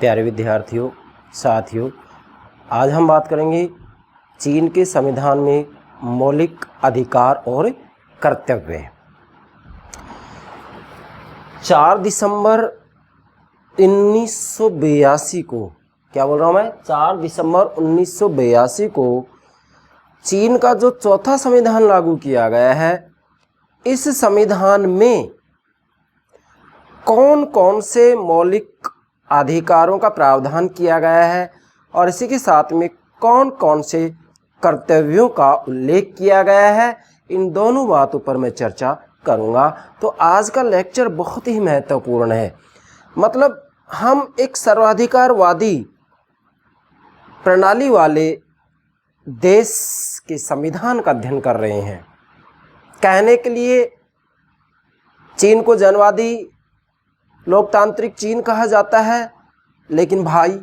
प्यारे विद्यार्थियों, साथियों, आज हम बात करेंगे चीन के संविधान में मौलिक अधिकार और कर्तव्य। 4 दिसंबर 1982 को, क्या बोल रहा हूँ मैं, 4 दिसंबर 1982 को चीन का जो चौथा संविधान लागू किया गया है, इस संविधान में कौन कौन से मौलिक अधिकारों का प्रावधान किया गया है और इसी के साथ में कौन कौन से कर्तव्यों का उल्लेख किया गया है, इन दोनों बातों पर मैं चर्चा करूंगा। तो आज का लेक्चर बहुत ही महत्वपूर्ण है। मतलब हम एक सर्वाधिकारवादी प्रणाली वाले देश के संविधान का अध्ययन कर रहे हैं। कहने के लिए चीन को जनवादी लोकतांत्रिक चीन कहा जाता है, लेकिन भाई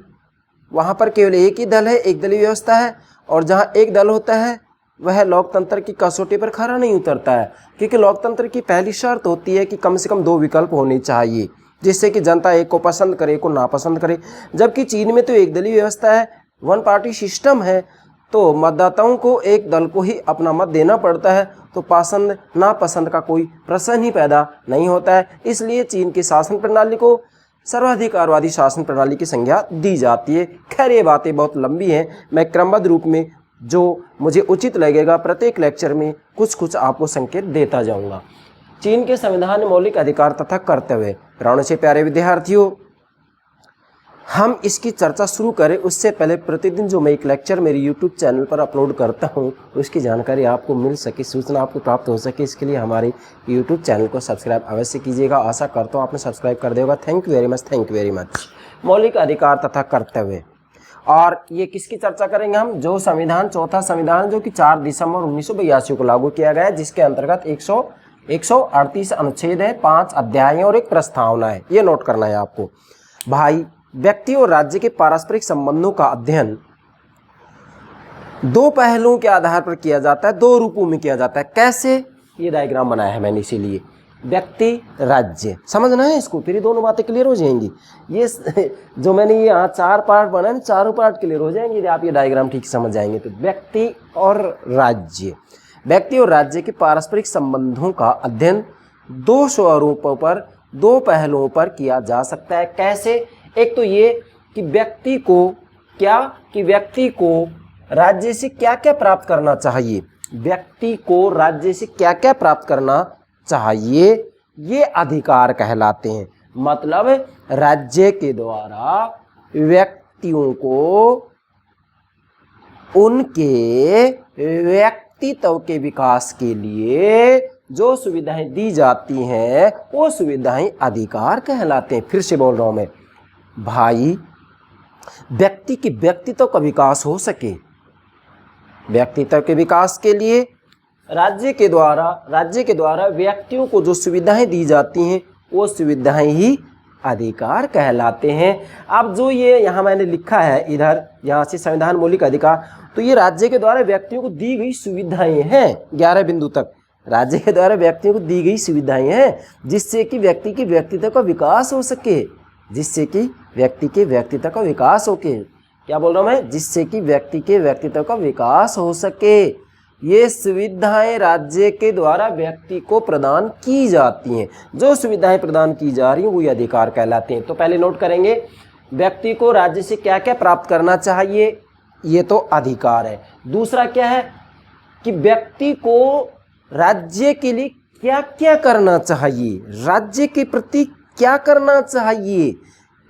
वहाँ पर केवल एक ही दल है, एक दलीय व्यवस्था है, और जहाँ एक दल होता है वह लोकतंत्र की कसौटी पर खरा नहीं उतरता है, क्योंकि लोकतंत्र की पहली शर्त होती है कि कम से कम 2 विकल्प होने चाहिए, जिससे कि जनता एक को पसंद करे, एक को नापसंद करे। जबकि चीन में तो एक दलीय व्यवस्था है, 1 पार्टी सिस्टम है, तो मतदाताओं को एक दल को ही अपना मत देना पड़ता है, तो पसंद नापसंद का कोई प्रश्न ही पैदा नहीं होता है। इसलिए चीन की शासन प्रणाली को सर्वाधिकारवादी शासन प्रणाली की संज्ञा दी जाती है। खैर ये बातें बहुत लंबी हैं, मैं क्रमबद्ध रूप में जो मुझे उचित लगेगा प्रत्येक लेक्चर में कुछ कुछ आपको संकेत देता जाऊंगा। चीन के संविधान में मौलिक अधिकार तथा कर्तव्य। प्राणों से प्यारे विद्यार्थियों, हम इसकी चर्चा शुरू करें उससे पहले प्रतिदिन जो मैं एक लेक्चर मेरे YouTube चैनल पर अपलोड करता हूं, उसकी जानकारी आपको मिल सके, सूचना आपको प्राप्त हो सके, इसके लिए हमारे YouTube चैनल को सब्सक्राइब अवश्य कीजिएगा। आशा करता हूं आपने सब्सक्राइब कर दिया होगा। Thank you very much, thank you very much. मौलिक अधिकार तथा कर्तव्य, और ये किसकी चर्चा करेंगे हम, जो संविधान, चौथा संविधान जो कि 4 दिसंबर 1982 को लागू किया गया है, जिसके अंतर्गत 138 अनुच्छेद है, 5 अध्याय और एक प्रस्तावना है। ये नोट करना है आपको। भाई, व्यक्ति और राज्य के पारस्परिक संबंधों का अध्ययन 2 पहलुओं के आधार पर किया जाता है, 2 रूपों में किया जाता है। कैसे, ये डायग्राम बनाया है मैंने, इसीलिए व्यक्ति राज्य समझना है इसको, फिर ये दोनों बातें क्लियर हो जाएंगी। ये जो मैंने ये यहाँ 4 पार्ट बनाए ना, चारों पार्ट क्लियर हो जाएंगे यदि आप ये डायग्राम ठीक समझ जाएंगे। तो व्यक्ति और राज्य, व्यक्ति और राज्य के पारस्परिक संबंधों का अध्ययन 2 स्वरूपों पर, 2 पहलुओं पर किया जा सकता है। कैसे, एक तो ये कि व्यक्ति को राज्य से क्या क्या प्राप्त करना चाहिए, व्यक्ति को राज्य से क्या क्या प्राप्त करना चाहिए, ये अधिकार कहलाते हैं। मतलब राज्य के द्वारा व्यक्तियों को उनके व्यक्तित्व के विकास के लिए जो सुविधाएं दी जाती हैं, वो सुविधाएं अधिकार कहलाते हैं। फिर से बोल रहा हूं मैं, भाई, व्यक्ति के व्यक्तित्व का विकास हो सके, व्यक्तित्व के विकास के लिए राज्य के द्वारा व्यक्तियों को जो सुविधाएं दी जाती हैं, वो सुविधाएं ही अधिकार कहलाते हैं। अब जो ये यहाँ मैंने लिखा है, इधर यहाँ से संविधान मौलिक अधिकार, तो ये राज्य के द्वारा व्यक्तियों को दी गई सुविधाएं हैं। 11 बिंदु तक राज्य के द्वारा व्यक्तियों को दी गई सुविधाएं हैं, जिससे कि व्यक्ति के व्यक्तित्व का विकास हो सके, जिससे कि व्यक्ति के व्यक्तित्व का विकास हो के, क्या बोल रहा हूं मैं, जिससे कि व्यक्ति के व्यक्तित्व का विकास हो सके। ये सुविधाएं राज्य के द्वारा व्यक्ति को प्रदान की जाती हैं। जो सुविधाएं प्रदान की जा रही हैं वो ये अधिकार कहलाते हैं। तो पहले नोट करेंगे, व्यक्ति को राज्य से क्या क्या प्राप्त करना चाहिए, ये तो अधिकार है। दूसरा क्या है कि व्यक्ति को राज्य के लिए क्या क्या करना चाहिए, राज्य के प्रति क्या करना चाहिए,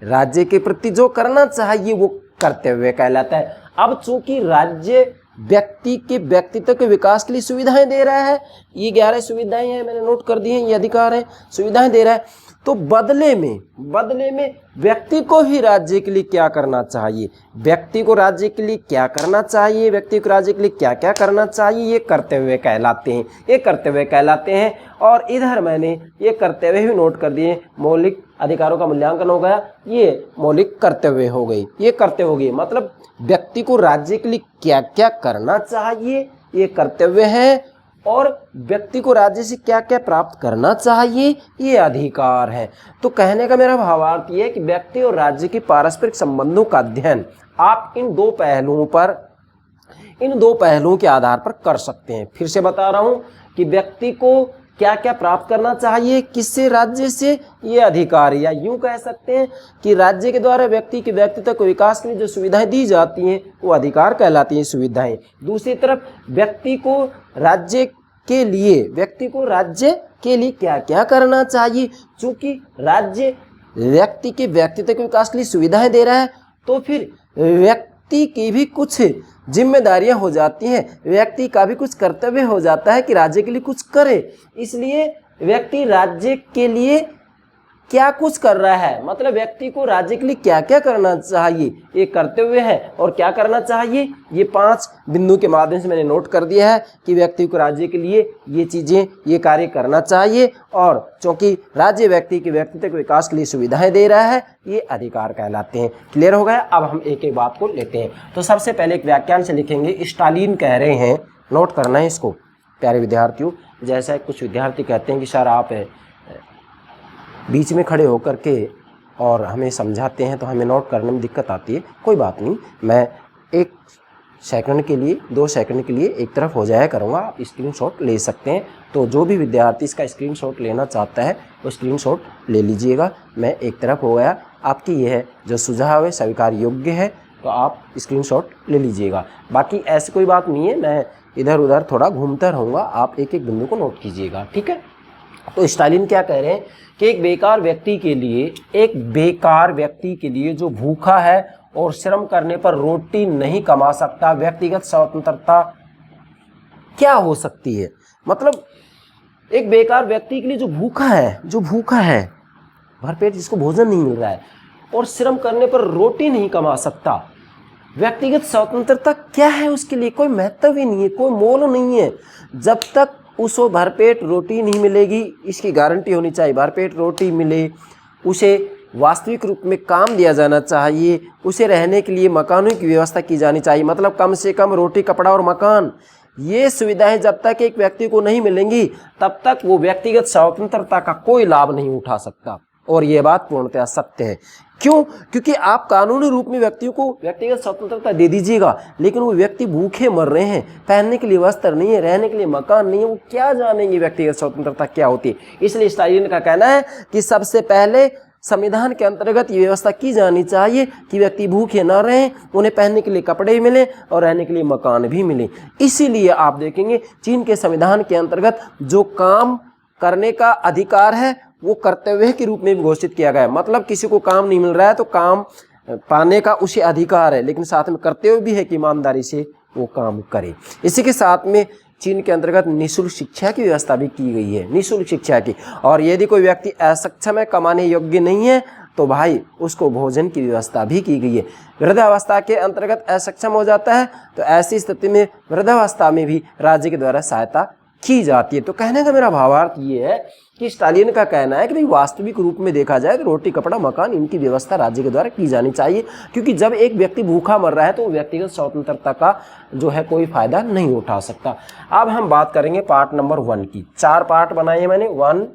राज्य के प्रति जो करना चाहिए वो कर्तव्य कहलाता है। अब चूंकि राज्य व्यक्ति के व्यक्तित्व के विकास के लिए सुविधाएं दे रहा है, ये 11 सुविधाएं हैं, मैंने नोट कर दी हैं, ये अधिकार है, सुविधाएं दे रहा है, तो बदले में व्यक्ति को ही राज्य के लिए क्या करना चाहिए, व्यक्ति को राज्य के लिए क्या करना चाहिए, व्यक्ति को राज्य के लिए क्या क्या करना चाहिए, ये कर्तव्य कहलाते हैं, ये कर्तव्य कहलाते हैं। और इधर मैंने ये कर्तव्य भी नोट कर दिए। मौलिक अधिकारों का मूल्यांकन हो गया, ये मौलिक कर्तव्य हो गई, ये कर्तव्य हो गई। मतलब व्यक्ति को राज्य के लिए क्या क्या करना चाहिए, ये कर्तव्य है। और व्यक्ति को राज्य से क्या क्या प्राप्त करना चाहिए, ये अधिकार है। तो कहने का मेरा भावार्थ ये है कि व्यक्ति और राज्य के पारस्परिक संबंधों का अध्ययन आप इन दो पहलुओं के आधार पर कर सकते हैं। फिर से बता रहा हूं कि व्यक्ति को क्या क्या प्राप्त करना चाहिए, किससे, राज्य से, ये अधिकार, या यूं कह सकते हैं कि राज्य के द्वारा व्यक्ति के व्यक्तित्व को विकास के लिए जो सुविधाएं दी जाती हैं वो अधिकार कहलाती हैं सुविधाएं। दूसरी तरफ व्यक्ति को राज्य के लिए क्या क्या करना चाहिए, चूंकि राज्य व्यक्ति के व्यक्तित्व के विकास के लिए सुविधाएं दे रहा है तो फिर व्यक्ति की भी कुछ जिम्मेदारियां हो जाती हैं, व्यक्ति का भी कुछ कर्तव्य हो जाता है कि राज्य के लिए कुछ करे। इसलिए व्यक्ति राज्य के लिए क्या कुछ कर रहा है, मतलब व्यक्ति को राज्य के लिए क्या क्या करना चाहिए, ये कर्तव्य है। और क्या करना चाहिए, ये 5 बिंदु के माध्यम से मैंने नोट कर दिया है कि व्यक्ति को राज्य के लिए ये चीज़ें, ये कार्य करना चाहिए। और चूंकि राज्य व्यक्ति के व्यक्तित्व के विकास के लिए सुविधाएं दे रहा है, ये अधिकार कहलाते हैं। क्लियर हो गया? अब हम एक एक बात को लेते हैं। तो सबसे पहले एक वाक्यांश से लिखेंगे। स्टालिन कह रहे हैं, नोट करना है इसको प्यारे विद्यार्थियों। जैसा कुछ विद्यार्थी कहते हैं कि सर आप बीच में खड़े होकर के और हमें समझाते हैं तो हमें नोट करने में दिक्कत आती है। कोई बात नहीं, मैं 1 सेकंड के लिए, 2 सेकंड के लिए एक तरफ हो जाया करूँगा, आप स्क्रीनशॉट ले सकते हैं। तो जो भी विद्यार्थी इसका स्क्रीनशॉट लेना चाहता है वो स्क्रीनशॉट ले लीजिएगा। मैं एक तरफ हो गया, आपकी यह है जो सुझाव है स्वीकार योग्य है, तो आप स्क्रीनशॉट ले लीजिएगा। बाकी ऐसी कोई बात नहीं है, मैं इधर उधर थोड़ा घूमता रहूँगा, आप एक एक बिंदु को नोट कीजिएगा, ठीक है। तो स्टालिन क्या कह रहे हैं कि एक बेकार व्यक्ति के लिए जो भूखा है और श्रम करने पर रोटी नहीं कमा सकता, व्यक्तिगत स्वतंत्रता क्या हो सकती है। मतलब एक बेकार व्यक्ति के लिए जो भूखा है भरपेट, जिसको भोजन नहीं मिल रहा है और श्रम करने पर रोटी नहीं कमा सकता, व्यक्तिगत स्वतंत्रता क्या है उसके लिए, कोई महत्व ही नहीं है, कोई मोल नहीं है। जब तक उसको भरपेट रोटी नहीं मिलेगी, इसकी गारंटी होनी चाहिए, भरपेट रोटी मिले, उसे वास्तविक रूप में काम दिया जाना चाहिए, उसे रहने के लिए मकानों की व्यवस्था की जानी चाहिए। मतलब कम से कम रोटी, कपड़ा और मकान, ये सुविधाएं जब तक एक व्यक्ति को नहीं मिलेंगी तब तक वो व्यक्तिगत स्वतंत्रता का कोई लाभ नहीं उठा सकता। और ये बात पूर्णतः सत्य है। क्यों? क्योंकि आप कानूनी रूप में व्यक्तियों को व्यक्तिगत स्वतंत्रता दे दीजिएगा, लेकिन वो व्यक्ति भूखे मर रहे हैं, पहनने के लिए वस्त्र नहीं है, रहने के लिए मकान नहीं है, वो क्या जानेंगे व्यक्तिगत स्वतंत्रता क्या होती है। इसलिए स्टालिन का कहना है कि सबसे पहले संविधान के अंतर्गत ये व्यवस्था की जानी चाहिए कि व्यक्ति भूखे न रहें, उन्हें पहनने के लिए कपड़े मिले और रहने के लिए मकान भी मिले। इसीलिए आप देखेंगे चीन के संविधान के अंतर्गत जो काम करने का अधिकार है वो कर्तव्य के रूप में भी घोषित किया गया है। मतलब किसी को काम नहीं मिल रहा है तो काम पाने का उसे अधिकार है, लेकिन साथ में कर्तव्य भी है कि ईमानदारी से वो काम करे। इसी के साथ में चीन के अंतर्गत निःशुल्क शिक्षा की व्यवस्था भी की गई है, निःशुल्क शिक्षा की। और यदि कोई व्यक्ति असक्षम है, कमाने योग्य नहीं है, तो भाई उसको भोजन की व्यवस्था भी की गई है। वृद्धावस्था के अंतर्गत असक्षम हो जाता है तो ऐसी स्थिति में वृद्धावस्था में भी राज्य के द्वारा सहायता की जाती है। तो कहने का मेरा भावार्थ ये है कि स्टालिन का कहना है कि भाई वास्तविक रूप में देखा जाए तो रोटी, कपड़ा, मकान, इनकी व्यवस्था राज्य के द्वारा की जानी चाहिए, क्योंकि जब एक व्यक्ति भूखा मर रहा है तो व्यक्तिगत स्वतंत्रता का जो है कोई फायदा नहीं उठा सकता। अब हम बात करेंगे पार्ट नंबर 1 की। 4 पार्ट बनाए मैंने, 1,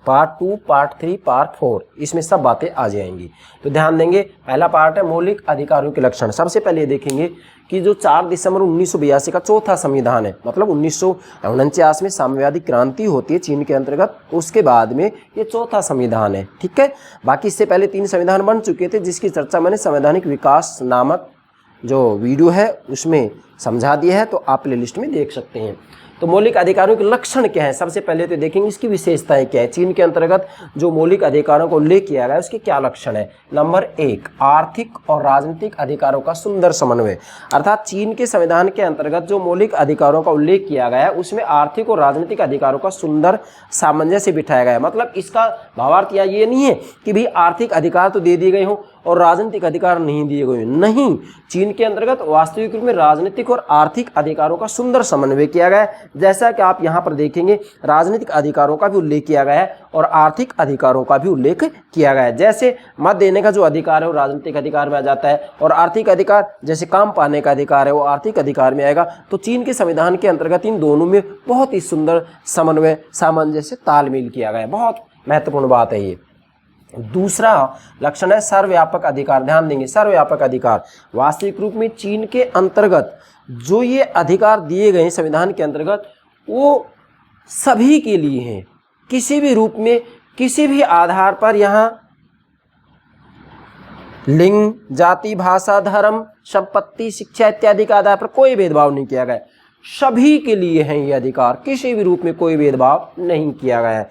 पार्ट 2, पार्ट 3, पार्ट 4, इसमें सब बातें आ जाएंगी। तो ध्यान देंगे, पहला पार्ट है मौलिक अधिकारों के लक्षण। सबसे पहले देखेंगे कि जो 4 दिसंबर 1982 का चौथा संविधान है, मतलब 1949 में साम्यवादी क्रांति होती है चीन के अंतर्गत, उसके बाद में ये चौथा संविधान है, ठीक है। बाकी इससे पहले 3 संविधान बन चुके थे, जिसकी चर्चा मैंने संवैधानिक विकास नामक जो वीडियो है उसमें समझा दिया है, तो आप प्लेलिस्ट में देख सकते हैं। तो मौलिक अधिकारों के लक्षण क्या है, सबसे पहले तो देखेंगे इसकी विशेषताएं क्या है। चीन के अंतर्गत जो मौलिक अधिकारों को उल्लेख किया गया है उसके क्या लक्षण है। नंबर 1, आर्थिक और राजनीतिक अधिकारों का सुंदर समन्वय। अर्थात चीन के संविधान के अंतर्गत जो मौलिक अधिकारों का उल्लेख किया गया है उसमें आर्थिक और राजनीतिक अधिकारों का सुंदर सामंजस्य बिठाया गया है। मतलब इसका भावार्थ ये नहीं है कि भाई आर्थिक अधिकार तो दे दिए गए हों और राजनीतिक अधिकार नहीं दिए गए, नहीं। चीन के अंतर्गत वास्तविक रूप में राजनीतिक और आर्थिक अधिकारों का सुंदर समन्वय किया गया है। जैसा कि आप यहाँ पर देखेंगे राजनीतिक अधिकारों का भी उल्लेख किया गया है और आर्थिक अधिकारों का भी उल्लेख किया गया है। जैसे मत देने का जो अधिकार है वो राजनीतिक अधिकार में आ जाता है और आर्थिक अधिकार जैसे काम पाने का अधिकार है वो आर्थिक अधिकार में आएगा। तो चीन के संविधान के अंतर्गत इन दोनों में बहुत ही सुंदर समन्वय सामंजस्य तालमेल किया गया है। बहुत महत्वपूर्ण बात है ये। दूसरा लक्षण है सर्वव्यापक अधिकार। ध्यान देंगे, सर्वव्यापक अधिकार वास्तविक रूप में चीन के अंतर्गत जो ये अधिकार दिए गए संविधान के अंतर्गत वो सभी के लिए हैं। किसी भी रूप में किसी भी आधार पर यहाँ लिंग, जाति, भाषा, धर्म, संपत्ति, शिक्षा इत्यादि के आधार पर कोई भेदभाव नहीं किया गया। सभी के लिए हैं ये अधिकार, किसी भी रूप में कोई भेदभाव नहीं किया गया है।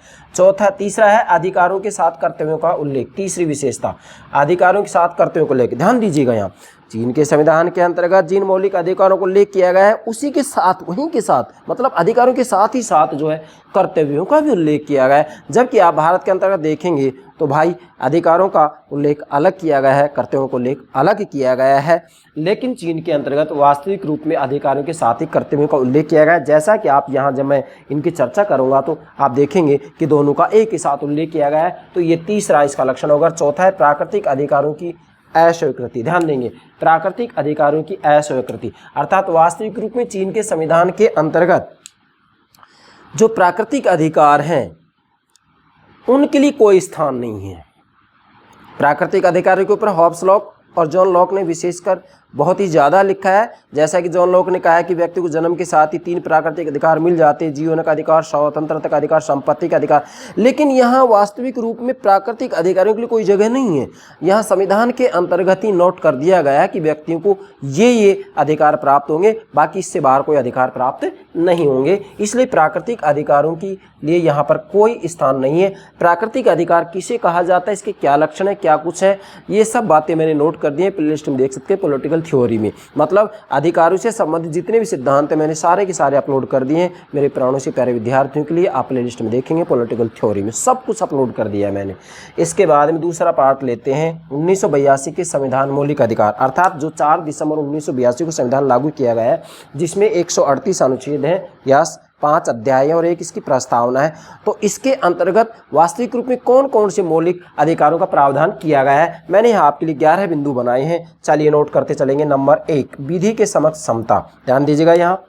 तीसरा है अधिकारों के साथ कर्तव्यों का उल्लेख। तीसरी विशेषता अधिकारों के साथ कर्तव्यों को लेकर ध्यान दीजिएगा। यहाँ चीन के संविधान के अंतर्गत जिन मौलिक अधिकारों को उल्लेख किया गया है उसी के साथ, वहीं के साथ मतलब अधिकारों के साथ ही साथ जो है कर्तव्यों का भी उल्लेख किया गया है। जबकि आप भारत के अंतर्गत देखेंगे तो भाई अधिकारों का उल्लेख अलग किया गया है, कर्तव्यों को उल्लेख अलग किया गया है। लेकिन चीन के अंतर्गत वास्तविक रूप में अधिकारों के साथ ही कर्तव्यों का उल्लेख किया गया है। जैसा कि आप यहाँ जब मैं इनकी चर्चा करूँगा तो आप देखेंगे कि दोनों का एक ही साथ उल्लेख किया गया है। तो ये तीसरा इसका लक्षण होगा। चौथा है प्राकृतिक अधिकारों की अस्वीकृति। ध्यान देंगे, प्राकृतिक अधिकारों की अस्वीकृति अर्थात वास्तविक रूप में चीन के संविधान के अंतर्गत जो प्राकृतिक अधिकार हैं उनके लिए कोई स्थान नहीं है। प्राकृतिक अधिकारों के ऊपर हॉब्स लॉक और जॉन लॉक ने विशेषकर बहुत ही ज़्यादा लिखा है। जैसा कि जॉन लॉक ने कहा है कि व्यक्ति को जन्म के साथ ही 3 प्राकृतिक अधिकार मिल जाते हैं, जीवन का अधिकार, स्वतंत्रता का अधिकार, संपत्ति का अधिकार। लेकिन यहाँ वास्तविक रूप में प्राकृतिक अधिकारों के लिए कोई जगह नहीं है। यहाँ संविधान के अंतर्गत ही नोट कर दिया गया है कि व्यक्तियों को ये अधिकार प्राप्त होंगे, बाकी इससे बाहर कोई अधिकार प्राप्त नहीं होंगे। इसलिए प्राकृतिक अधिकारों के लिए यहाँ पर कोई स्थान नहीं है। प्राकृतिक अधिकार किसे कहा जाता है, इसके क्या लक्षण है, क्या कुछ है, ये सब बातें मैंने नोट कर दी हैं। प्लेलिस्ट में देख सकते हैं पॉलिटिकल थ्योरी में, मतलब अधिकारों से संबंधित जितने भी सिद्धांत हैं मैंने सारे के सारे अपलोड कर दिए हैं मेरे प्राणों से प्यारे विद्यार्थियों के लिए। आप प्लेलिस्ट में देखेंगे पॉलिटिकल थ्योरी में सब कुछ अपलोड कर दिया है मैंने। इसके बाद में दूसरा पार्ट लेते हैं 1982 के संविधान मौलिक अधिकार, अर्थात जो 4 दिसंबर 1982 को संविधान लागू किया गया है, जिसमें 138 अनुच्छेद हैं या 5 अध्याय है और एक इसकी प्रस्तावना है। तो इसके अंतर्गत वास्तविक रूप में कौन कौन से मौलिक अधिकारों का प्रावधान किया गया है, मैंने यहाँ आपके लिए 11 बिंदु बनाए हैं। चलिए नोट करते चलेंगे। नंबर 1, विधि के समक्ष समता। ध्यान दीजिएगा, यहाँ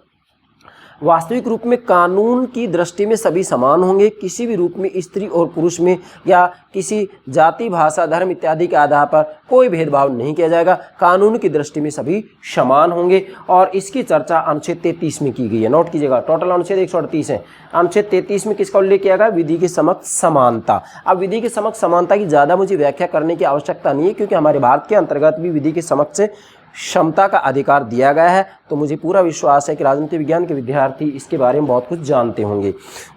वास्तविक रूप में कानून की दृष्टि में सभी समान होंगे। किसी भी रूप में स्त्री और पुरुष में या किसी जाति, भाषा, धर्म इत्यादि के आधार पर कोई भेदभाव नहीं किया जाएगा। कानून की दृष्टि में सभी समान होंगे और इसकी चर्चा अनुच्छेद 33 में की गई है। नोट कीजिएगा, टोटल अनुच्छेद 138 है। अनुच्छेद 33 में किसका उल्लेख किया गया? विधि के समक्ष समानता। अब विधि के समक्ष समानता की ज़्यादा मुझे व्याख्या करने की आवश्यकता नहीं है, क्योंकि हमारे भारत के अंतर्गत भी विधि के समक्ष क्षमता का अधिकार दिया गया है। तो मुझे पूरा विश्वास है कि राजनीति विज्ञान के विद्यार्थी इसके बारे में बहुत कुछ जानते होंगे।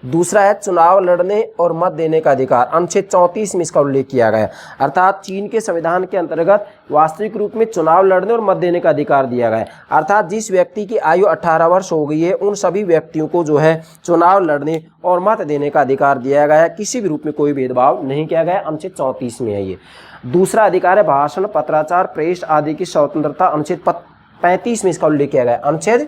दूसरा है चुनाव लड़ने और मत देने का अधिकार। अनुच्छेद 34 में इसका उल्लेख किया गया है, अर्थात चीन के संविधान के अंतर्गत वास्तविक रूप में चुनाव लड़ने और मत देने का अधिकार दिया गया है। अर्थात जिस व्यक्ति की आयु 18 वर्ष हो गई है उन सभी व्यक्तियों को जो है चुनाव लड़ने और मत देने का अधिकार दिया गया है। किसी भी रूप में कोई भेदभाव नहीं किया गया। अनुच्छेद 34 में है ये। दूसरा अधिकार है भाषण, पत्राचार, प्रेस आदि की स्वतंत्रता। अनुच्छेद 35 में इसका उल्लेख किया गया है। अनुच्छेद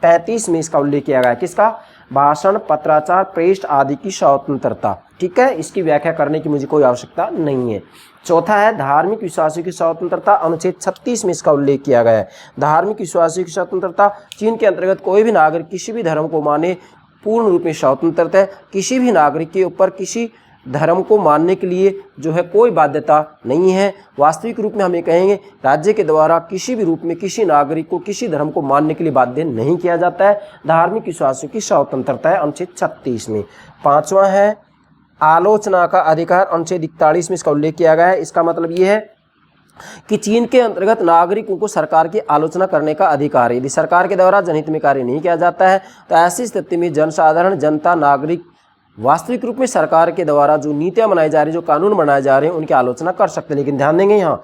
35 में इसका उल्लेख किया गया है। किसका? भाषण, पत्राचार, प्रेस आदि की स्वतंत्रता। ठीक है, इसकी व्याख्या करने की मुझे कोई आवश्यकता नहीं है। चौथा है धार्मिक विश्वासों की स्वतंत्रता। अनुच्छेद 36 में इसका उल्लेख किया गया है। धार्मिक विश्वासों की स्वतंत्रता, चीन के अंतर्गत कोई भी नागरिक किसी भी धर्म को माने पूर्ण रूप में स्वतंत्र है। किसी भी नागरिक के ऊपर किसी धर्म को मानने के लिए जो है कोई बाध्यता नहीं है। वास्तविक रूप में हम ये कहेंगे राज्य के द्वारा किसी भी रूप में किसी नागरिक को किसी धर्म को मानने के लिए बाध्य नहीं किया जाता है। धार्मिक विश्वासों की स्वतंत्रता है अनुच्छेद 36 में। पांचवा है आलोचना का अधिकार। अनुच्छेद 41 में इसका उल्लेख किया गया है। इसका मतलब ये है कि चीन के अंतर्गत नागरिकों को सरकार की आलोचना करने का अधिकार है। यदि सरकार के द्वारा जनहित में कार्य नहीं किया जाता है तो ऐसी स्थिति में जनसाधारण, जनता, नागरिक वास्तविक रूप में सरकार के द्वारा जो नीतियां बनाई जा रही, जो कानून बनाए जा रहे हैं उनकी आलोचना कर सकते हैं। लेकिन ध्यान देंगे यहाँ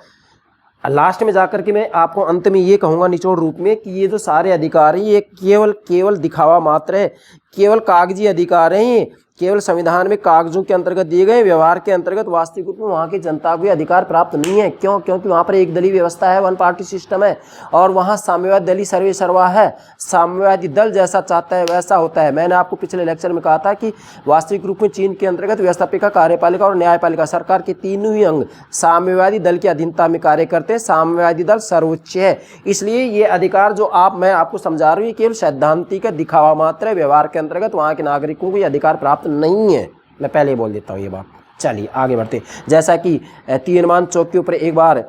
लास्ट में जाकर के मैं आपको अंत में ये कहूँगा निचोड़ रूप में कि ये जो सारे अधिकार हैं ये केवल दिखावा मात्र है, केवल कागजी अधिकार हैं। केवल संविधान में कागजों के अंतर्गत दिए गए, व्यवहार के अंतर्गत वास्तविक रूप में वहाँ की जनता को भी अधिकार प्राप्त नहीं है। क्यों? क्योंकि वहाँ पर एक दलीय व्यवस्था है, वन पार्टी सिस्टम है, और वहाँ साम्यवादी दल ही सर्वे सर्वा है। साम्यवादी दल जैसा चाहता है वैसा होता है। मैंने आपको पिछले लेक्चर में कहा था कि वास्तविक रूप में चीन के अंतर्गत व्यवस्थापिका, कार्यपालिका और न्यायपालिका, सरकार के तीनों ही अंग साम्यवादी दल की अधीनता में कार्य करते हैं। साम्यवादी दल सर्वोच्च है, इसलिए ये अधिकार जो मैं आपको समझा रही हूँ केवल सैद्धांतिक दिखावा मात्र है। व्यवहार के अंतर्गत वहाँ के नागरिकों को ये अधिकार प्राप्त नहीं है। मैं पहले ही बोल देता हूँ ये बात। चलिए आगे बढ़ते। जैसा कि तीरमान चौक के ऊपर एक बार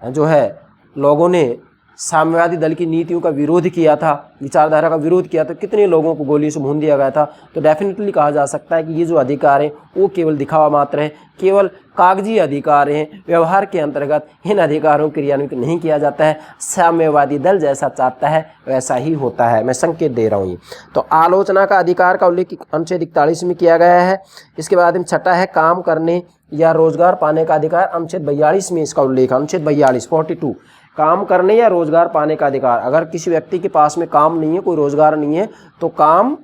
जो है लोगों ने साम्यवादी दल की नीतियों का विरोध किया था, विचारधारा का विरोध किया, तो कितने लोगों को गोली से भून दिया गया था। तो डेफिनेटली कहा जा सकता है कि ये जो अधिकार हैं वो केवल दिखावा मात्र है, केवल कागजी अधिकार हैं। व्यवहार के अंतर्गत इन अधिकारों को क्रियान्वित नहीं किया जाता है। साम्यवादी दल जैसा चाहता है वैसा ही होता है। मैं संकेत दे रहा हूँ ये। तो आलोचना का अधिकार का उल्लेख अनुच्छेद 41 में किया गया है। इसके बाद में छठा है काम करने या रोजगार पाने का अधिकार। अनुच्छेद 42 में इसका उल्लेख, अनुच्छेद 42 काम करने या रोजगार पाने का अधिकार। अगर किसी व्यक्ति के पास में काम नहीं है, कोई रोजगार नहीं है, तो काम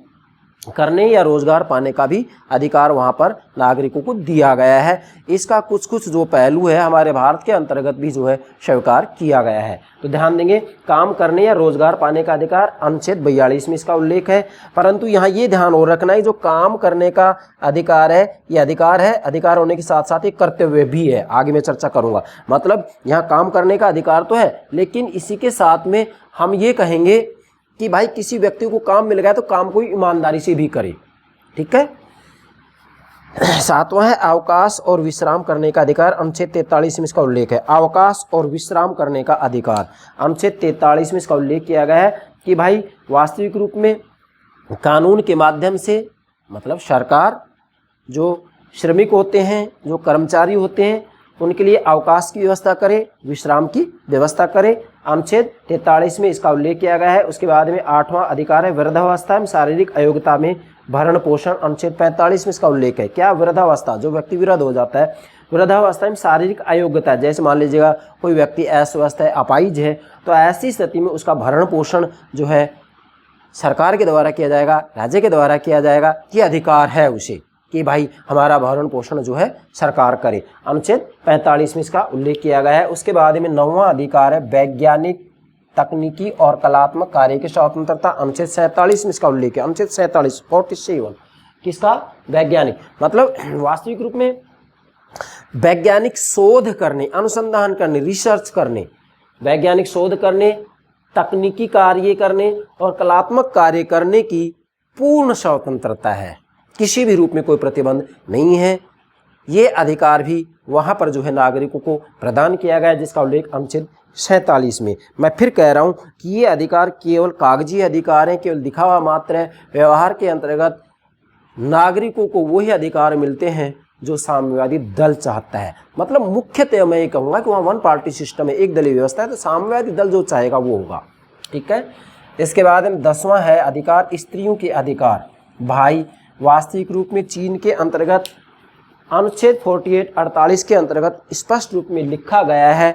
करने या रोजगार पाने का भी अधिकार वहाँ पर नागरिकों को दिया गया है। इसका कुछ कुछ जो पहलू है हमारे भारत के अंतर्गत भी जो है स्वीकार किया गया है। तो ध्यान देंगे, काम करने या रोजगार पाने का अधिकार अनुच्छेद 42 में इसका उल्लेख है। परंतु यहाँ ये ध्यान और रखना है, जो काम करने का अधिकार है ये अधिकार है, अधिकार होने के साथ साथ एक कर्तव्य भी है। आगे मैं चर्चा करूँगा। मतलब यहाँ काम करने का अधिकार तो है, लेकिन इसी के साथ में हम ये कहेंगे कि भाई किसी व्यक्ति को काम मिल गया तो काम को ईमानदारी से भी करे। ठीक है। सातवां है अवकाश और विश्राम करने का अधिकार। अनुच्छेद 43 में इसका उल्लेख है। अवकाश और विश्राम करने का अधिकार अनुच्छेद 43 में इसका उल्लेख किया गया है कि भाई वास्तविक रूप में कानून के माध्यम से, मतलब सरकार जो श्रमिक होते हैं, जो कर्मचारी होते हैं, उनके लिए अवकाश की व्यवस्था करे, विश्राम की व्यवस्था करे। अनुच्छेद 43 में इसका उल्लेख किया गया है। उसके बाद में 8वां अधिकार है वृद्धावस्था में शारीरिक अयोग्यता में भरण पोषण। अनुच्छेद 45 में इसका उल्लेख है। क्या? वृद्धावस्था, जो व्यक्ति वृद्ध हो जाता है, वृद्धावस्था में शारीरिक अयोग्यता, जैसे मान लीजिएगा कोई व्यक्ति अस्वस्थ है, अपाहिज है, तो ऐसी स्थिति में उसका भरण पोषण जो है सरकार के द्वारा किया जाएगा, राज्य के द्वारा किया जाएगा। ये अधिकार है उसे कि भाई हमारा भरण पोषण जो है सरकार करे। अनुच्छेद 45 में इसका उल्लेख किया गया है। उसके बाद में 9वां अधिकार है वैज्ञानिक, तकनीकी और कलात्मक कार्य की स्वतंत्रता। अनुच्छेद 47 में इसका उल्लेख है। अनुच्छेद 47 किसका? वैज्ञानिक, मतलब वास्तविक रूप में वैज्ञानिक शोध करने, अनुसंधान करने, रिसर्च करने, वैज्ञानिक शोध करने, तकनीकी कार्य करने और कलात्मक कार्य करने की पूर्ण स्वतंत्रता है। किसी भी रूप में कोई प्रतिबंध नहीं है। ये अधिकार भी वहाँ पर जो है नागरिकों को प्रदान किया गया है, जिसका उल्लेख अनुच्छेद 47 में। मैं फिर कह रहा हूँ कि ये अधिकार केवल कागजी अधिकार हैं, केवल दिखावा मात्र है। व्यवहार के अंतर्गत नागरिकों को वही अधिकार मिलते हैं जो साम्यवादी दल चाहता है। मतलब मुख्यतः मैं ये कहूँगा कि वहाँ वन पार्टी सिस्टम है, एक दलीय व्यवस्था है, तो साम्यवादी दल जो चाहेगा वो होगा। ठीक है। इसके बाद 10वां है अधिकार स्त्रियों के अधिकार। भाई वास्तविक रूप में चीन के अंतर्गत अनुच्छेद 48 के अंतर्गत स्पष्ट रूप में लिखा गया है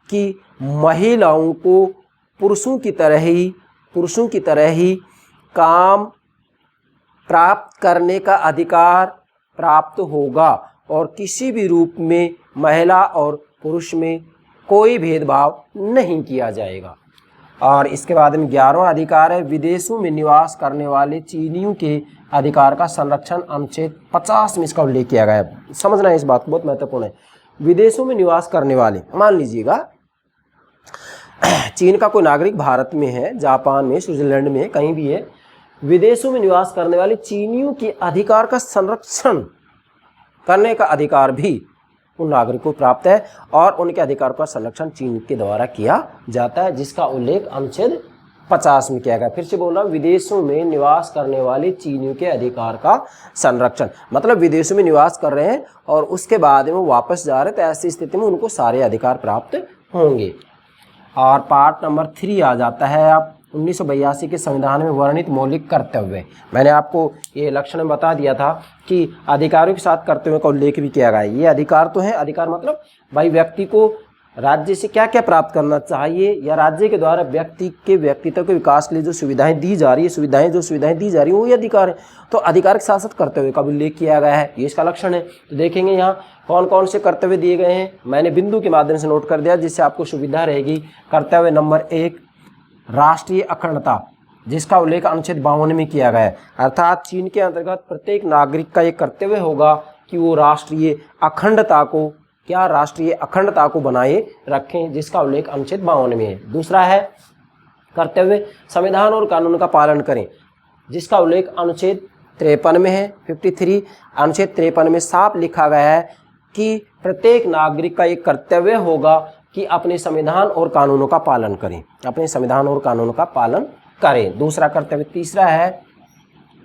कि महिलाओं को पुरुषों की तरह ही काम प्राप्त करने का अधिकार प्राप्त होगा और किसी भी रूप में महिला और पुरुष में कोई भेदभाव नहीं किया जाएगा। और इसके बाद में 11वां अधिकार है विदेशों में निवास करने वाले चीनियों के अधिकार का संरक्षण। अनुच्छेद 50 में इसका उल्लेख किया गया है। समझना है इस बात को, बहुत महत्वपूर्ण है। विदेशों में निवास करने वाले, मान लीजिएगा चीन का कोई नागरिक भारत में है, जापान में, स्विट्जरलैंड में, कहीं भी है, विदेशों में निवास करने वाले चीनियों के अधिकार का संरक्षण करने का अधिकार भी उन नागरिकों को प्राप्त है और उनके अधिकार का संरक्षण चीन के द्वारा किया जाता है, जिसका उल्लेख अनुच्छेद 50 में किया गया। फिर से बोल रहा हूँ, विदेशों में निवास करने वाले चीनियों के अधिकार का संरक्षण, मतलब विदेशों में निवास कर रहे हैं और उसके बाद में वो वापस जा रहे हैं, तो ऐसी स्थिति में उनको सारे अधिकार प्राप्त होंगे। और पार्ट नंबर 3 आ जाता है आप 1982 के संविधान में वर्णित मौलिक कर्तव्य। मैंने आपको ये लक्षण में बता दिया था कि अधिकारों के साथ कर्तव्यों का उल्लेख भी किया गया है। ये अधिकार तो है, अधिकार मतलब भाई व्यक्ति को राज्य से क्या क्या प्राप्त करना चाहिए, या राज्य के द्वारा व्यक्ति के व्यक्तित्व के विकास के लिए जो सुविधाएं दी जा रही है, सुविधाएं दी जा रही है वही अधिकार है। तो अधिकार के साथ साथ कर्तव्य का उल्लेख किया गया है, ये इसका लक्षण है। तो देखेंगे यहाँ कौन कौन से कर्तव्य दिए गए हैं, मैंने बिंदु के माध्यम से नोट कर दिया जिससे आपको सुविधा रहेगी। कर्तव्य नंबर 1, राष्ट्रीय अखंडता, जिसका उल्लेख अनुच्छेद 52 में किया गया है। अर्थात चीन के अंतर्गत प्रत्येक नागरिक का एक कर्तव्य होगा कि वो राष्ट्रीय अखंडता को बनाए रखें, जिसका उल्लेख अनुच्छेद 52 में है। दूसरा है कर्तव्य संविधान और कानून का पालन करें, जिसका उल्लेख अनुच्छेद 53 में है। 53 अनुच्छेद 53 में साफ लिखा गया है कि प्रत्येक नागरिक का एक कर्तव्य होगा कि अपने संविधान और कानूनों का पालन करें, दूसरा कर्तव्य। तीसरा है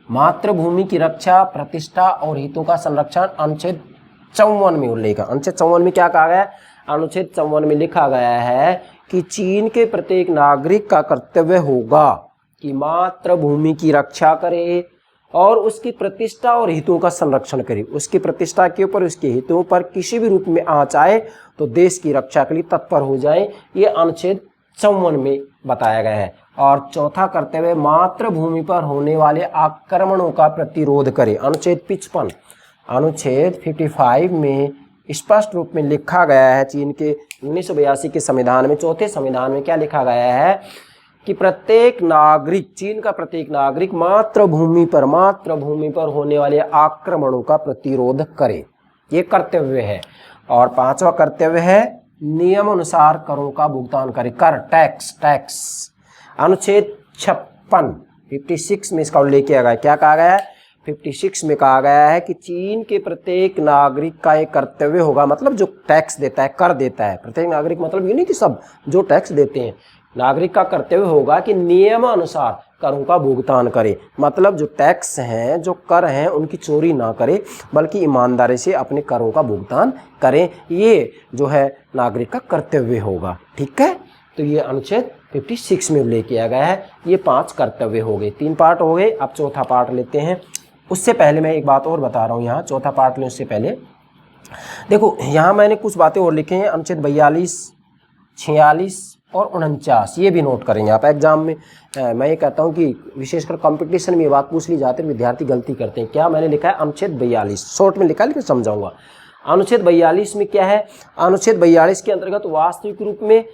मातृभूमि की रक्षा, प्रतिष्ठा और हितों का संरक्षण, अनुच्छेद 54 में उल्लेख है। अनुच्छेद 54 में क्या कहा गया है? अनुच्छेद 54 में लिखा गया है कि चीन के प्रत्येक नागरिक का कर्तव्य होगा कि मातृभूमि की रक्षा करे और उसकी प्रतिष्ठा और हितों का संरक्षण करे। उसकी प्रतिष्ठा के ऊपर, उसके हितों पर किसी भी रूप में आँच आए तो देश की रक्षा के लिए तत्पर हो जाए, ये अनुच्छेद 54 में बताया गया है। और चौथा कर्तव्य मातृभूमि पर होने वाले आक्रमणों का प्रतिरोध करे, अनुच्छेद 55। अनुच्छेद 55 में स्पष्ट रूप में लिखा गया है, चीन के 1982 के संविधान में, चौथे संविधान में क्या लिखा गया है कि प्रत्येक नागरिक, चीन का प्रत्येक नागरिक मातृभूमि पर होने वाले आक्रमणों का प्रतिरोध करे, ये कर्तव्य है। और पांचवा कर्तव्य है नियम अनुसार करों का भुगतान करे, कर, टैक्स। अनुच्छेद 56 में इसका उल्लेख किया गया है। क्या कहा गया है? 56 में कहा गया है कि चीन के प्रत्येक नागरिक का एक कर्तव्य होगा, मतलब जो टैक्स देता है, कर देता है, प्रत्येक नागरिक मतलब ये नहीं कि सब जो टैक्स देते हैं, नागरिक का कर्तव्य होगा कि नियम अनुसार करों का भुगतान करे, मतलब जो टैक्स हैं, जो कर हैं, उनकी चोरी ना करे बल्कि ईमानदारी से अपने करों का भुगतान करें, ये जो है नागरिक का कर्तव्य होगा। ठीक है, तो ये अनुच्छेद 56 में उल्लेख किया गया है। ये 5 कर्तव्य हो गए, 3 पार्ट हो गए। अब चौथा पार्ट लेते हैं। उससे पहले मैं एक बात और बता रहा हूँ, यहाँ चौथा पार्ट लें उससे पहले देखो, यहाँ मैंने कुछ बातें और लिखी हैं। अनुच्छेद 42, 46 और 49, ये भी नोट करेंगे आप एग्जाम में। मैं ये कहता हूँ कि विशेषकर कंपटीशन में ये बात पूछ ली जाती है, विद्यार्थी गलती करते हैं। क्या मैंने लिखा है? अनुच्छेद 42 शॉर्ट में लिखा है, लेकिन समझाऊंगा। अनुच्छेद 42 में क्या है? अनुच्छेद 42 के अंतर्गत वास्तविक रूप में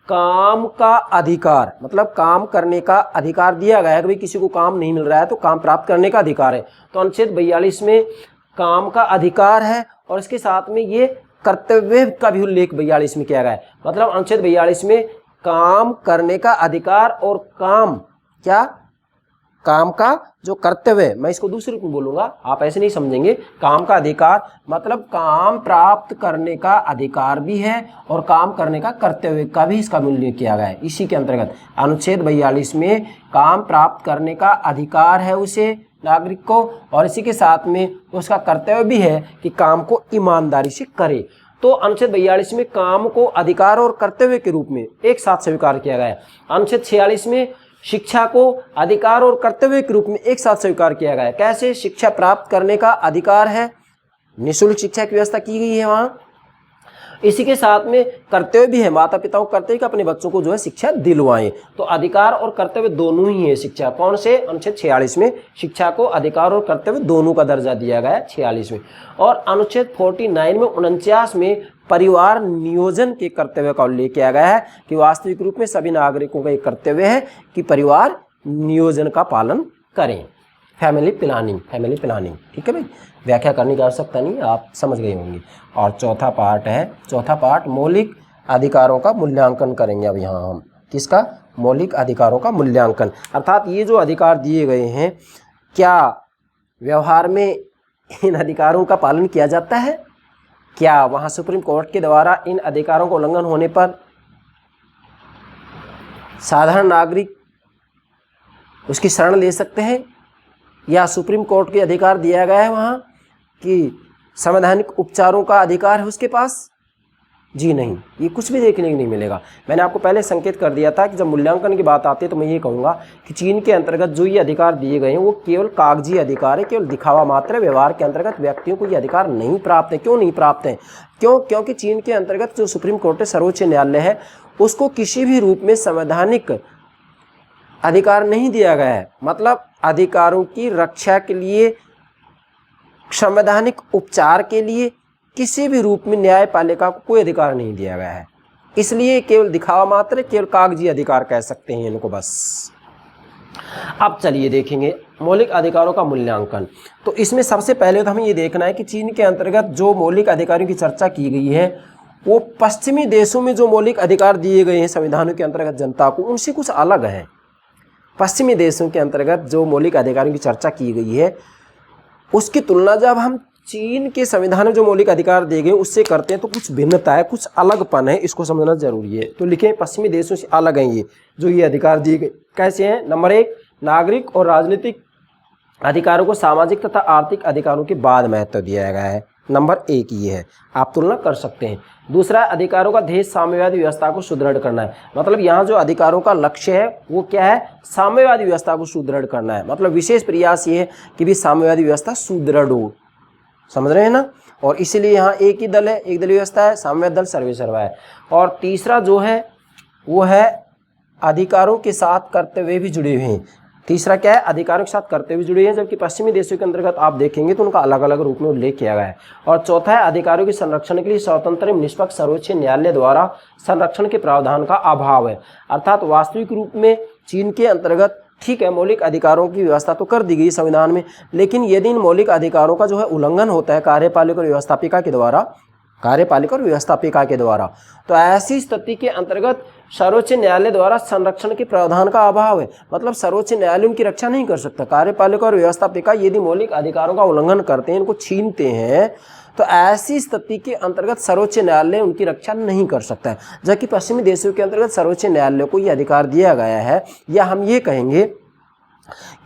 काम का अधिकार, मतलब काम करने का अधिकार दिया गया है कि भाई किसी को काम नहीं मिल रहा है तो काम प्राप्त करने का अधिकार है। तो अनुच्छेद 42 में काम का अधिकार है और इसके साथ में ये कर्तव्य का भी उल्लेख 42 में किया गया है। मतलब अनुच्छेद 42 में काम करने का अधिकार और काम का जो कर्तव्य, मैं इसको दूसरे रूप में बोलूंगा, आप ऐसे नहीं समझेंगे। काम का अधिकार मतलब काम प्राप्त करने का अधिकार भी है और काम करने का कर्तव्य का भी इसका उल्लेख किया गया है। इसी के अंतर्गत अनुच्छेद 42 में काम प्राप्त करने का अधिकार है उसे, नागरिक को, और इसी के साथ में उसका कर्तव्य भी है कि काम को ईमानदारी से करे। तो अनुच्छेद 42 में काम को अधिकार और कर्तव्य के रूप में एक साथ स्वीकार किया गया है। अनुच्छेद 46 में शिक्षा को अधिकार और कर्तव्य के रूप में एक साथ स्वीकार किया गया है। कैसे? शिक्षा प्राप्त करने का अधिकार है, निःशुल्क शिक्षा की व्यवस्था की गई है वहां। इसी के साथ में कर्तव्य भी है, माता पिताओं को कर्तव्य कि अपने बच्चों को जो है शिक्षा दिलवाएं। तो अधिकार और कर्तव्य दोनों ही है शिक्षा। कौन से? अनुच्छेद 46 में शिक्षा को अधिकार और कर्तव्य दोनों का दर्जा दिया गया है 46 में। और अनुच्छेद 49 में 49 में परिवार नियोजन के कर्तव्य का उल्लेख किया गया है कि वास्तविक रूप में सभी नागरिकों का एक कर्तव्य है कि परिवार नियोजन का पालन करें। फैमिली प्लानिंग, ठीक है भाई, व्याख्या करने की आवश्यकता नहीं, आप समझ गए होंगे। और चौथा पार्ट मौलिक अधिकारों का मूल्यांकन करेंगे। अब यहाँ हम किसका? मौलिक अधिकारों का मूल्यांकन, अर्थात ये जो अधिकार दिए गए हैं, क्या व्यवहार में इन अधिकारों का पालन किया जाता है? क्या वहाँ सुप्रीम कोर्ट के द्वारा इन अधिकारों का उल्लंघन होने पर साधारण नागरिक उसकी शरण ले सकते हैं? या सुप्रीम कोर्ट के अधिकार दिया गया है वहाँ कि संवैधानिक उपचारों का अधिकार है उसके पास? जी नहीं, ये कुछ भी देखने को नहीं मिलेगा। मैंने आपको पहले संकेत कर दिया था कि जब मूल्यांकन की बात आती है तो मैं ये कहूँगा कि चीन के अंतर्गत जो ये अधिकार दिए गए हैं वो केवल कागजी अधिकार है, केवल दिखावा मात्र है। व्यवहार के अंतर्गत व्यक्तियों को ये अधिकार नहीं प्राप्त है। क्यों नहीं प्राप्त है? क्योंकि चीन के अंतर्गत जो सुप्रीम कोर्ट है, सर्वोच्च न्यायालय है, उसको किसी भी रूप में संवैधानिक अधिकार नहीं दिया गया है। मतलब अधिकारों की रक्षा के लिए, संवैधानिक उपचार के लिए किसी भी रूप में न्यायपालिका को कोई अधिकार नहीं दिया गया है। इसलिए केवल दिखावा मात्र, केवल कागजी अधिकार कह सकते हैं इनको बस। अब चलिए देखेंगे मौलिक अधिकारों का मूल्यांकन। तो इसमें सबसे पहले तो हमें ये देखना है कि चीन के अंतर्गत जो मौलिक अधिकारों की चर्चा की गई है वो पश्चिमी देशों में जो मौलिक अधिकार दिए गए हैं संविधानों के अंतर्गत जनता को, उनसे कुछ अलग है। पश्चिमी देशों के अंतर्गत जो मौलिक अधिकारों की चर्चा की गई है उसकी तुलना जब हम चीन के संविधान में जो मौलिक अधिकार दिए गए उससे करते हैं तो कुछ भिन्नता है, कुछ अलगपन है, इसको समझना जरूरी है। तो लिखें पश्चिमी देशों से अलग हैं ये जो ये अधिकार दिए गए। कैसे हैं? नंबर 1, नागरिक और राजनीतिक अधिकारों को सामाजिक तथा आर्थिक अधिकारों के बाद महत्व दिया गया है। नंबर 1 ये है, आप तुलना कर सकते हैं। दूसरा, अधिकारों का ध्येय साम्यवादी व्यवस्था को सुदृढ़ करना है। मतलब यहाँ जो अधिकारों का लक्ष्य है वो क्या है? साम्यवादी व्यवस्था को सुदृढ़ करना है। मतलब विशेष प्रयास ये है कि भी साम्यवादी व्यवस्था सुदृढ़ हो। समझ रहे हैं ना? और इसीलिए यहाँ एक ही दल है, एक दलीय व्यवस्था है, साम्यवादी दल सर्वे सर्वा है। और तीसरा जो है वो है अधिकारों के साथ कर्तव्य भी जुड़े हुए हैं। तीसरा क्या है? अधिकारों के साथ कर्तव्य भी जुड़े हैं, जबकि पश्चिमी देशों के अंतर्गत आप देखेंगे तो उनका अलग अलग रूप में उल्लेख किया गया है। और चौथा है अधिकारों के संरक्षण के लिए स्वतंत्र एवं निष्पक्ष सर्वोच्च न्यायालय द्वारा संरक्षण के प्रावधान का अभाव है। अर्थात वास्तविक रूप में चीन के अंतर्गत ठीक है मौलिक अधिकारों की व्यवस्था तो कर दी गई संविधान में, लेकिन यदि इन मौलिक अधिकारों का जो है उल्लंघन होता है कार्यपालिका और व्यवस्थापिका के द्वारा, तो ऐसी स्थिति के अंतर्गत सर्वोच्च न्यायालय द्वारा संरक्षण के प्रावधान का अभाव है। मतलब सर्वोच्च न्यायालय उनकी रक्षा नहीं कर सकता। कार्यपालिका और व्यवस्थापिका यदि मौलिक अधिकारों का उल्लंघन करते हैं, इनको छीनते हैं, तो ऐसी स्थिति के अंतर्गत सर्वोच्च न्यायालय उनकी रक्षा नहीं कर सकता है। जबकि पश्चिमी देशों के अंतर्गत सर्वोच्च न्यायालय को यह अधिकार दिया गया है, या हम ये कहेंगे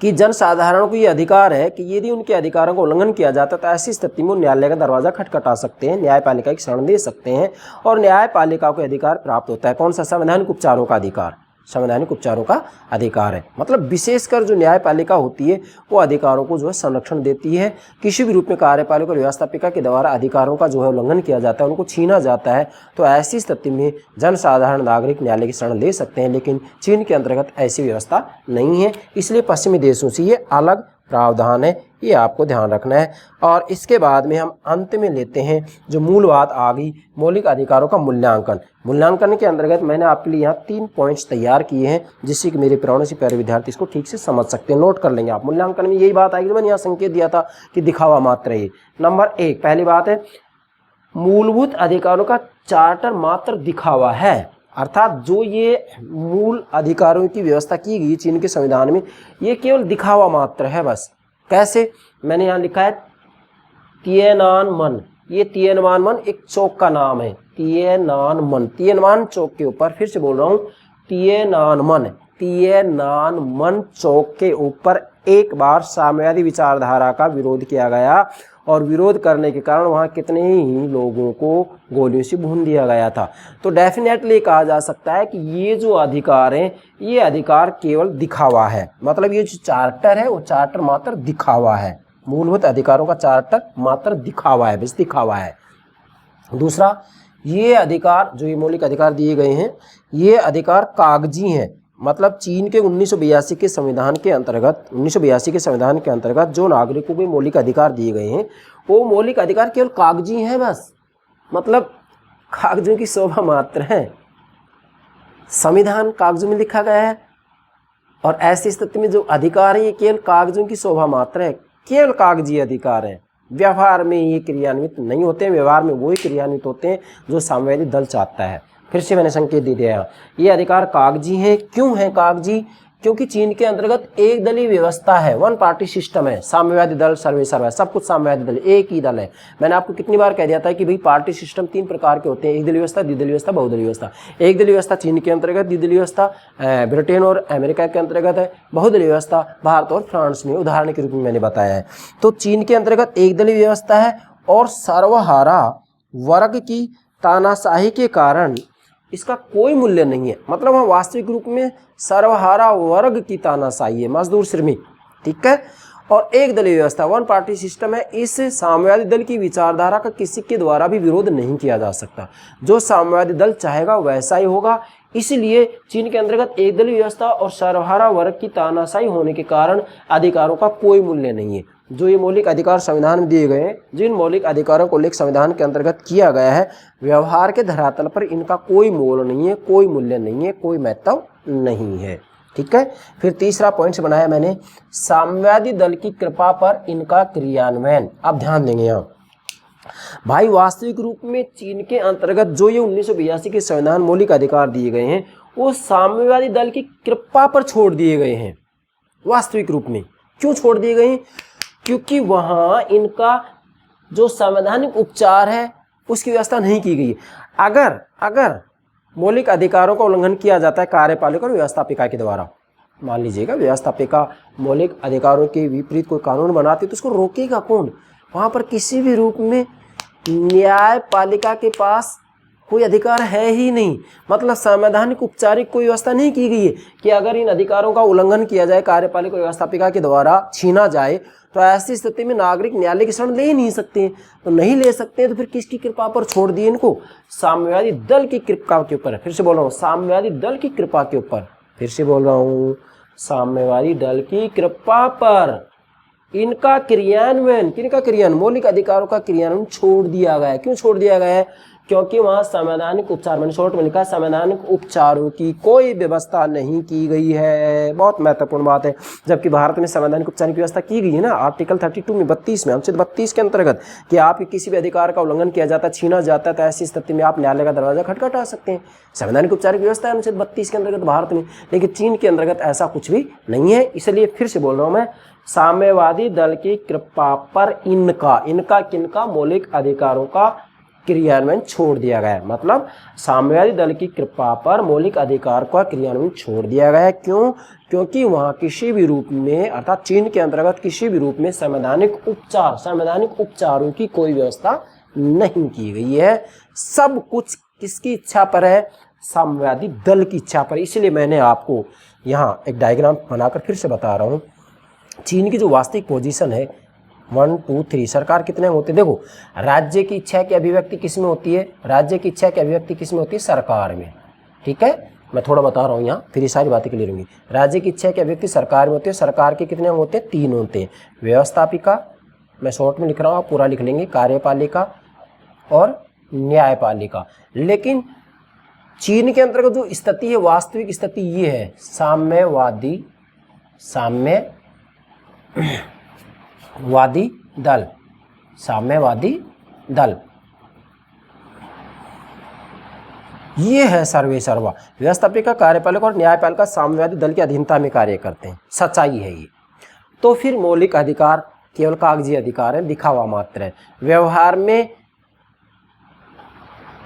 कि जनसाधारण को ये अधिकार है कि यदि उनके अधिकारों का उल्लंघन किया जाता है तो ऐसी स्थिति में न्यायालय का दरवाजा खटखटा सकते हैं, न्यायपालिका की शरण दे सकते हैं और न्यायपालिका को अधिकार प्राप्त होता है। कौन सा? संवैधानिक उपचारों का अधिकार। संवैधानिक उपचारों का अधिकार है। मतलब विशेषकर जो न्यायपालिका होती है वो अधिकारों को जो है संरक्षण देती है। किसी भी रूप में कार्यपालिका और व्यवस्थापिका के द्वारा अधिकारों का जो है उल्लंघन किया जाता है, उनको छीना जाता है, तो ऐसी स्थिति में जनसाधारण नागरिक न्यायालय की शरण ले सकते हैं। लेकिन चीन के अंतर्गत ऐसी व्यवस्था नहीं है, इसलिए पश्चिमी देशों से ये अलग प्रावधान है, ये आपको ध्यान रखना है। और इसके बाद में हम अंत में लेते हैं जो मूल बात आ गई, मौलिक अधिकारों का मूल्यांकन। मूल्यांकन के अंतर्गत मैंने आपके लिए यहाँ 3 पॉइंट्स तैयार किए हैं जिससे कि मेरे प्यारे से प्यारे विद्यार्थी इसको ठीक से समझ सकते हैं। नोट कर लेंगे आप। मूल्यांकन में यही बात आएगी जो मैंने यहाँ संकेत दिया था कि दिखावा मात्र है। नंबर 1 पहली बात है, मूलभूत अधिकारों का चार्टर मात्र दिखावा है। अर्थात जो ये मूल अधिकारों की व्यवस्था की गई चीन के संविधान में, ये केवल दिखावा मात्र है बस। कैसे? मैंने यहाँ लिखा है तिएनआनमन। ये तिएनआनमन एक चौक का नाम है। तिएनआनमन, तिएनआनमन चौक के ऊपर, फिर से बोल रहा हूँ, तिएनआनमन चौक के ऊपर एक बार साम्यवादी विचारधारा का विरोध किया गया और विरोध करने के कारण वहाँ कितने ही लोगों को गोलियों से भून दिया गया था। तो डेफिनेटली कहा जा सकता है कि ये जो अधिकार हैं ये अधिकार केवल दिखावा है। मतलब ये जो चार्टर है वो चार्टर मात्र दिखावा है। मूलभूत अधिकारों का चार्टर मात्र दिखावा है, बस दिखावा है। दूसरा, ये अधिकार जो ये मौलिक अधिकार दिए गए हैं ये अधिकार कागजी हैं। मतलब चीन के 1982 के संविधान के अंतर्गत जो नागरिकों को मौलिक अधिकार दिए गए हैं वो मौलिक अधिकार केवल कागजी हैं बस। मतलब कागजों की शोभा मात्र है। संविधान कागजों में लिखा गया है और ऐसी स्थिति में जो अधिकार है ये केवल कागजों की शोभा मात्र है, केवल कागजी अधिकार है। व्यवहार में ये क्रियान्वित नहीं होते हैं। व्यवहार में वही क्रियान्वित होते हैं जो साम्यवादी दल चाहता है। फिर से मैंने संकेत दे दिया, ये अधिकार कागजी हैं। क्यों है कागजी? क्योंकि चीन के अंतर्गत एक दलीय व्यवस्था है, 1 पार्टी सिस्टम है। साम्यवादी दल सर्वे सर्वा, सब कुछ साम्यवादी दल, एक ही दल है। मैंने आपको कितनी बार कह दिया था कि भाई पार्टी सिस्टम 3 प्रकार के होते हैं, एक दलीय व्यवस्था, द्विदलीय व्यवस्था, बहुदलीय व्यवस्था। एक दलीय व्यवस्था चीन के अंतर्गत, द्विदलीय व्यवस्था ब्रिटेन और अमेरिका के अंतर्गत है, बहुदलीय व्यवस्था भारत और फ्रांस में, उदाहरण के रूप में मैंने बताया है। तो चीन के अंतर्गत एक दलीय व्यवस्था है और सर्वहारा वर्ग की तानाशाही के कारण इसका कोई मूल्य नहीं है। मतलब वहाँ वास्तविक रूप में सर्वहारा वर्ग की तानाशाही है, मजदूर श्रमिक, ठीक है। और एक दलीय व्यवस्था, वन पार्टी सिस्टम है। इस साम्यवादी दल की विचारधारा का किसी के द्वारा भी विरोध नहीं किया जा सकता। जो साम्यवादी दल चाहेगा वैसा ही होगा। इसलिए चीन के अंतर्गत एक दलीय व्यवस्था और सर्वहारा वर्ग की तानाशाही होने के कारण अधिकारों का कोई मूल्य नहीं है। जो ये मौलिक अधिकार संविधान में दिए गए हैं, जिन मौलिक अधिकारों को उल्लेख संविधान के अंतर्गत किया गया है, व्यवहार के धरातल पर इनका कोई मोल नहीं है, कोई मूल्य नहीं है, कोई महत्व नहीं है, ठीक है। फिर तीसरा पॉइंट बनाया मैंने, साम्यवादी दल की कृपा पर इनका क्रियान्वयन। अब ध्यान देंगे यहाँ भाई, वास्तविक रूप में चीन के अंतर्गत जो ये 1982 के संविधान मौलिक अधिकार दिए गए हैं वो साम्यवादी दल की कृपा पर छोड़ दिए गए हैं। वास्तविक रूप में क्यों छोड़ दिए गए हैं? क्योंकि वहाँ इनका जो संवैधानिक उपचार है उसकी व्यवस्था नहीं की गई है। अगर मौलिक अधिकारों का उल्लंघन किया जाता है कार्यपालिका और व्यवस्थापिका के द्वारा, मान लीजिएगा व्यवस्थापिका मौलिक अधिकारों के विपरीत कोई कानून बनाती है तो उसको रोकेगा कौन? वहाँ पर किसी भी रूप में न्यायपालिका के पास कोई अधिकार है ही नहीं। मतलब संवैधानिक उपचारिक कोई व्यवस्था नहीं की गई है कि अगर इन अधिकारों का उल्लंघन किया जाए, कार्यपालिका व्यवस्थापिका के द्वारा छीना जाए, तो ऐसी स्थिति में नागरिक न्यायालय की शरण ले ही नहीं सकते। तो नहीं ले सकते तो फिर किसकी कृपा पर छोड़ दिए इनको? साम्यवादी दल की कृपा के ऊपर। फिर से बोल रहा हूँ, साम्यवादी दल की कृपा के ऊपर। फिर से बोल रहा हूँ, साम्यवादी दल की कृपा पर इनका क्रियान्वयन, किनका क्रियान्वयन? मौलिक अधिकारों का क्रियान्वयन छोड़ दिया गया है। क्यों छोड़ दिया गया है? क्योंकि वहाँ संवैधानिक उपचार, मैंने शॉर्ट में लिखा, संवैधानिक उपचारों की कोई व्यवस्था नहीं की गई है। बहुत महत्वपूर्ण बात है। जबकि भारत में संवैधानिक उपचार की व्यवस्था की गई है ना, आर्टिकल 32 में 32 में, अनुच्छेद 32 के अंतर्गत कि आपके किसी भी अधिकार का उल्लंघन किया जाता है, छीना जाता है, तो ऐसी स्थिति में आप न्यायालय का दरवाजा खटखटा सकते हैं। संवैधानिक उपचार की व्यवस्था है अनुच्छेद 32 के अंतर्गत भारत में, लेकिन चीन के अंतर्गत ऐसा कुछ भी नहीं है। इसलिए फिर से बोल रहा हूँ मैं, साम्यवादी दल की कृपा पर इनका किनका मौलिक अधिकारों का क्रियान्वयन छोड़ दिया गया है। मतलब साम्यवादी दल की कृपा पर मौलिक अधिकार का क्रियान्वयन छोड़ दिया गया है। क्यों? क्योंकि वहाँ किसी भी रूप में, अर्थात चीन के अंतर्गत किसी भी रूप में संवैधानिक उपचारों की कोई व्यवस्था नहीं की गई है। सब कुछ किसकी इच्छा पर है? साम्यवादी दल की इच्छा पर। इसलिए मैंने आपको यहाँ एक डायग्राम बनाकर फिर से बता रहा हूँ। चीन की जो वास्तविक पोजीशन है 1 2 3, सरकार कितने होते हैं? देखो, राज्य की इच्छा की अभिव्यक्ति किस में होती है? राज्य की इच्छा की अभिव्यक्ति किस में होती है? सरकार में, ठीक है। मैं थोड़ा बता रहा हूँ यहाँ, फिर ये सारी बातें क्लियर होंगी। राज्य की इच्छा की अभिव्यक्ति सरकार में होती है। सरकार के कितने होते हैं? 3 होते हैं। व्यवस्थापिका, मैं शॉर्ट में लिख रहा हूँ, आप पूरा लिख लेंगे, कार्यपालिका और न्यायपालिका। लेकिन चीन के अंतर्गत जो स्थिति है, वास्तविक स्थिति ये है, साम्यवादी दल ये है सर्वे सर्वा। व्यवस्थापिका, कार्यपालिका और न्यायपालिका साम्यवादी दल की अधीनता में कार्य करते हैं। सच्चाई है ये। तो फिर मौलिक अधिकार केवल कागजी अधिकार है, दिखावा मात्र है। व्यवहार में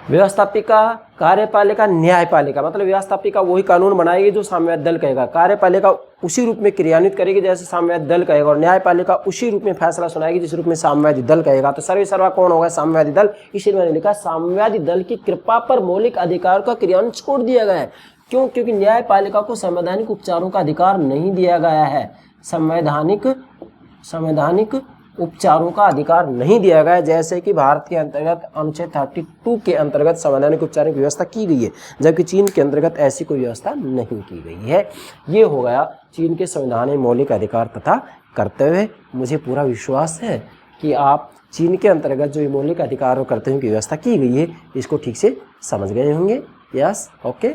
व्यवस्थापिका, कार्यपालिका, न्यायपालिका, मतलब व्यवस्थापिका वही कानून बनाएगी जो साम्यवादी दल कहेगा, कार्यपालिका उसी रूप में क्रियान्वित करेगी जैसे साम्यवादी दल कहेगा, और न्यायपालिका उसी रूप में फैसला सुनाएगी जिस रूप में साम्यवादी दल कहेगा। तो सर्वे सर्वा कौन होगा? साम्यवादी दल। इसलिए मैंने लिखा साम्यवादी दल की कृपा पर मौलिक अधिकार का क्रियान्वयन छोड़ दिया गया है। क्यों? क्योंकि न्यायपालिका को संवैधानिक उपचारों का अधिकार नहीं दिया गया है। संवैधानिक उपचारों का अधिकार नहीं दिया गया है, जैसे कि भारत के अंतर्गत अनुच्छेद 32 के अंतर्गत संवैधानिक उपचारों की व्यवस्था की गई है, जबकि चीन के अंतर्गत ऐसी कोई व्यवस्था नहीं की गई है। ये हो गया चीन के संविधान में मौलिक अधिकार तथा कर्तव्य। मुझे पूरा विश्वास है कि आप चीन के अंतर्गत जो मौलिक अधिकार और कर्तव्यों की व्यवस्था की गई है इसको ठीक से समझ गए होंगे। Yes, okay,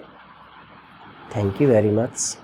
thank you very much.